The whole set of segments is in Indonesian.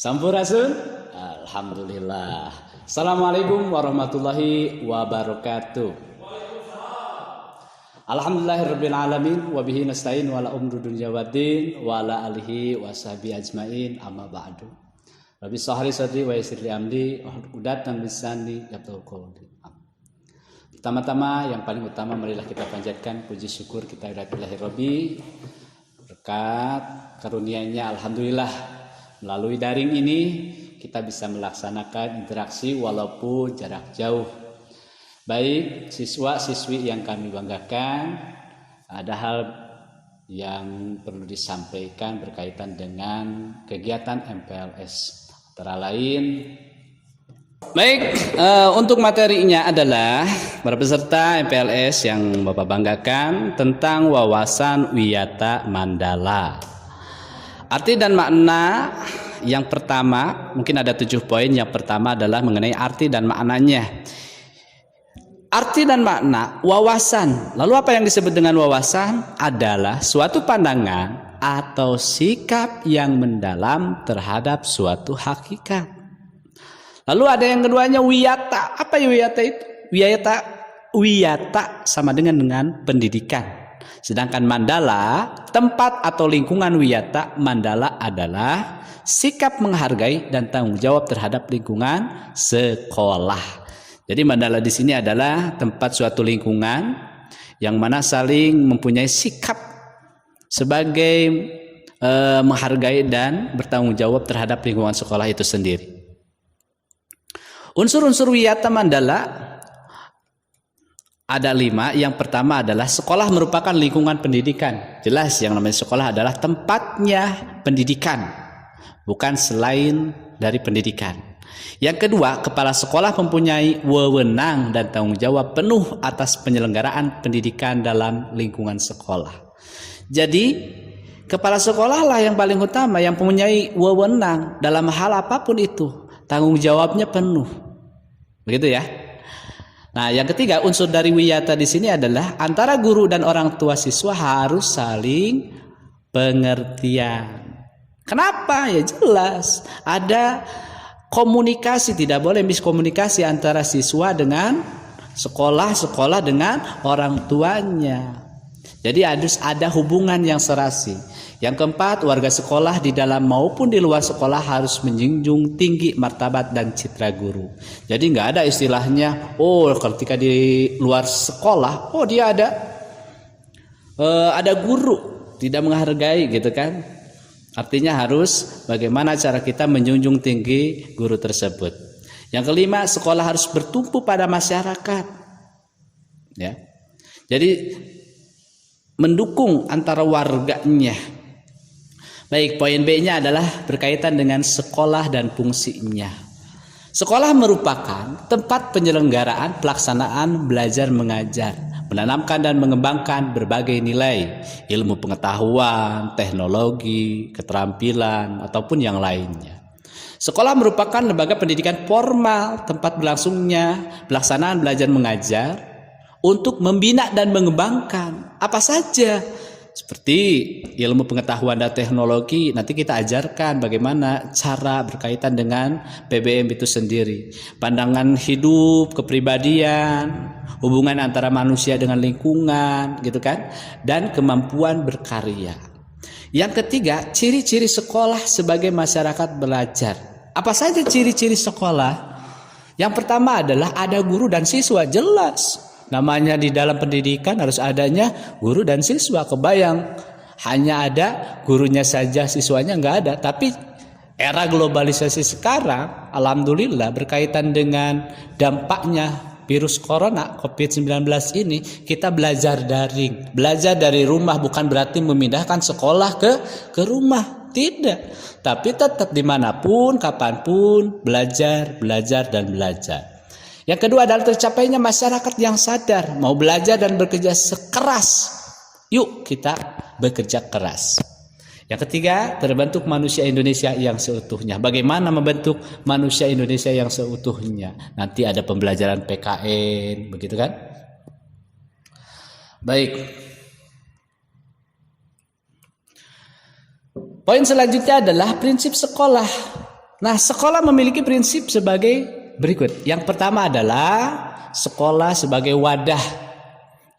Sampurasun. Alhamdulillah. Assalamualaikum warahmatullahi wabarakatuh. Alhamdulillahirabbil alamin wa bihi nasta'in wa la umru dunya waddin wa ala alihi wa sahbihi ajmain amma ba'du. Rabbi shrah li sadri wa yassir li amri wahlul 'uqdatam min lisani yafqahu qawli. Pertama-tama yang paling utama marilah kita panjatkan puji syukur kita ilahi Rabbi berkat karunia-Nya alhamdulillah. Melalui daring ini kita bisa melaksanakan interaksi walaupun jarak jauh. Baik siswa-siswi yang kami banggakan, ada hal yang perlu disampaikan berkaitan dengan kegiatan MPLS. Antara lain, baik, untuk materinya adalah para peserta MPLS yang Bapak banggakan tentang wawasan Wiyata Mandala. Arti dan makna yang pertama, mungkin ada 7 poin. Yang pertama adalah mengenai arti dan maknanya. Arti dan makna, wawasan. Lalu apa yang disebut dengan wawasan? Adalah suatu pandangan atau sikap yang mendalam terhadap suatu hakikat. Lalu ada yang keduanya wiyata. Apa wiyata itu? Wiyata sama dengan pendidikan. Sedangkan mandala, tempat atau lingkungan wiyata, mandala adalah sikap menghargai dan tanggung jawab terhadap lingkungan sekolah. Jadi mandala di sini adalah tempat suatu lingkungan yang mana saling mempunyai sikap sebagai menghargai dan bertanggung jawab terhadap lingkungan sekolah itu sendiri. Unsur-unsur wiyata mandala ada 5. Yang pertama adalah sekolah merupakan lingkungan pendidikan. Jelas yang namanya sekolah adalah tempatnya pendidikan, bukan selain dari pendidikan. Yang kedua, kepala sekolah mempunyai wewenang dan tanggung jawab penuh atas penyelenggaraan pendidikan dalam lingkungan sekolah. Jadi kepala sekolah lah yang paling utama, yang mempunyai wewenang dalam hal apapun itu, tanggung jawabnya penuh. Begitu ya. Nah, yang ketiga, unsur dari wiyata di sini adalah antara guru dan orang tua siswa harus saling pengertian. Kenapa? Ya jelas, ada komunikasi, tidak boleh miskomunikasi antara siswa dengan sekolah dengan orang tuanya. Jadi harus ada hubungan yang serasi. Yang keempat, warga sekolah di dalam maupun di luar sekolah harus menjunjung tinggi martabat dan citra guru. Jadi nggak ada istilahnya, ketika di luar sekolah, dia ada guru tidak menghargai gitu kan? Artinya harus bagaimana cara kita menjunjung tinggi guru tersebut. Yang kelima, sekolah harus bertumpu pada masyarakat. Ya, jadi mendukung antara warganya. Baik, poin B-nya adalah berkaitan dengan sekolah dan fungsinya. Sekolah merupakan tempat penyelenggaraan pelaksanaan belajar mengajar, menanamkan dan mengembangkan berbagai nilai, ilmu pengetahuan, teknologi, keterampilan, ataupun yang lainnya. Sekolah merupakan lembaga pendidikan formal, tempat berlangsungnya pelaksanaan belajar mengajar untuk membina dan mengembangkan apa saja. Seperti ilmu pengetahuan dan teknologi, nanti kita ajarkan bagaimana cara berkaitan dengan PBM itu sendiri. Pandangan hidup, kepribadian, hubungan antara manusia dengan lingkungan, gitu kan? Dan kemampuan berkarya. Yang ketiga, ciri-ciri sekolah sebagai masyarakat belajar. Apa saja ciri-ciri sekolah? Yang pertama adalah ada guru dan siswa, jelas. Namanya di dalam pendidikan harus adanya guru dan siswa. Kebayang hanya ada gurunya saja, siswanya nggak ada. Tapi era globalisasi sekarang, alhamdulillah berkaitan dengan dampaknya virus corona COVID-19 ini, kita belajar daring. Belajar dari rumah bukan berarti memindahkan sekolah ke rumah. Tidak. Tapi tetap dimanapun, kapanpun, belajar. Yang kedua adalah tercapainya masyarakat yang sadar, mau belajar dan bekerja sekeras. Yuk kita bekerja keras. Yang ketiga, terbentuk manusia Indonesia yang seutuhnya. Bagaimana membentuk manusia Indonesia yang seutuhnya? Nanti ada pembelajaran PKN, begitu kan? Baik. Poin selanjutnya adalah prinsip sekolah. Nah, sekolah memiliki prinsip sebagai berikut. Yang pertama adalah sekolah sebagai wadah,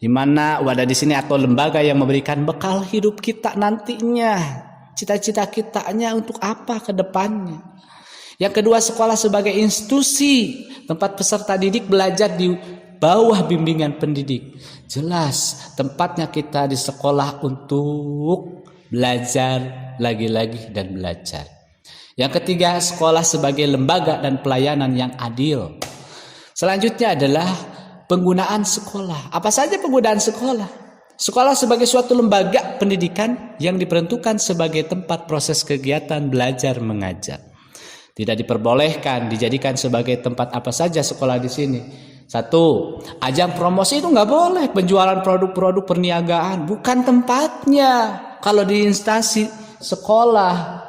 di mana wadah di sini atau lembaga yang memberikan bekal hidup kita nantinya. Cita-cita kitanya untuk apa ke depannya. Yang kedua, sekolah sebagai institusi, tempat peserta didik belajar di bawah bimbingan pendidik. Jelas, tempatnya kita di sekolah untuk belajar lagi-lagi dan belajar. Yang ketiga, sekolah sebagai lembaga dan pelayanan yang adil. Selanjutnya adalah penggunaan sekolah. Apa saja penggunaan sekolah? Sekolah sebagai suatu lembaga pendidikan yang diperuntukkan sebagai tempat proses kegiatan belajar mengajar. Tidak diperbolehkan dijadikan sebagai tempat apa saja sekolah di sini. Satu, ajang promosi itu nggak boleh. Penjualan produk-produk perniagaan bukan tempatnya kalau di instansi sekolah.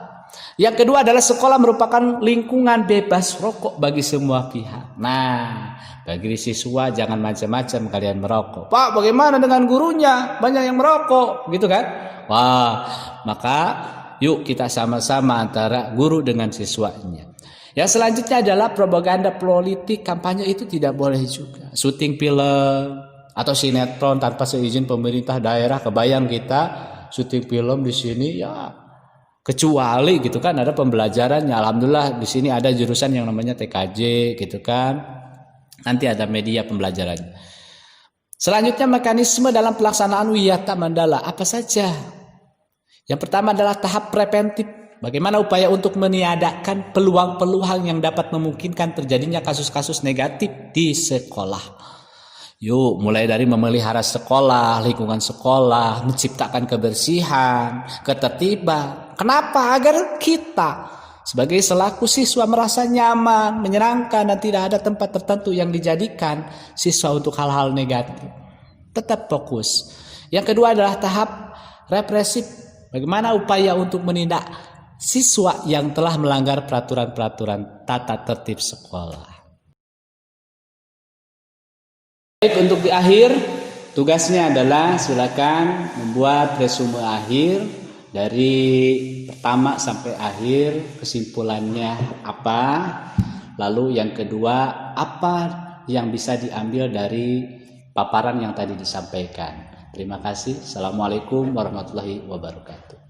Yang kedua adalah sekolah merupakan lingkungan bebas rokok bagi semua pihak. Nah, bagi siswa jangan macam-macam kalian merokok. Pak, bagaimana dengan gurunya? Banyak yang merokok, gitu kan? Wah, maka yuk kita sama-sama antara guru dengan siswanya. Yang selanjutnya adalah propaganda politik, kampanye itu tidak boleh juga. Syuting film atau sinetron tanpa seizin pemerintah daerah, kebayang kita syuting film di sini ya. Kecuali gitu kan ada pembelajarannya. Alhamdulillah di sini ada jurusan yang namanya TKJ gitu kan. Nanti ada media pembelajarannya. Selanjutnya mekanisme dalam pelaksanaan Wiyata Mandala apa saja? Yang pertama adalah tahap preventif. Bagaimana upaya untuk meniadakan peluang-peluang yang dapat memungkinkan terjadinya kasus-kasus negatif di sekolah. Yuk, mulai dari memelihara sekolah, lingkungan sekolah, menciptakan kebersihan, ketertiban. Kenapa? Agar kita sebagai selaku siswa merasa nyaman, menyenangkan, dan tidak ada tempat tertentu yang dijadikan siswa untuk hal-hal negatif. Tetap fokus. Yang kedua adalah tahap represif. Bagaimana upaya untuk menindak siswa yang telah melanggar peraturan-peraturan tata tertib sekolah. Baik, untuk di akhir tugasnya adalah silakan membuat resume akhir dari pertama sampai akhir, kesimpulannya apa, lalu yang kedua apa yang bisa diambil dari paparan yang tadi disampaikan. Terima kasih. Assalamualaikum warahmatullahi wabarakatuh.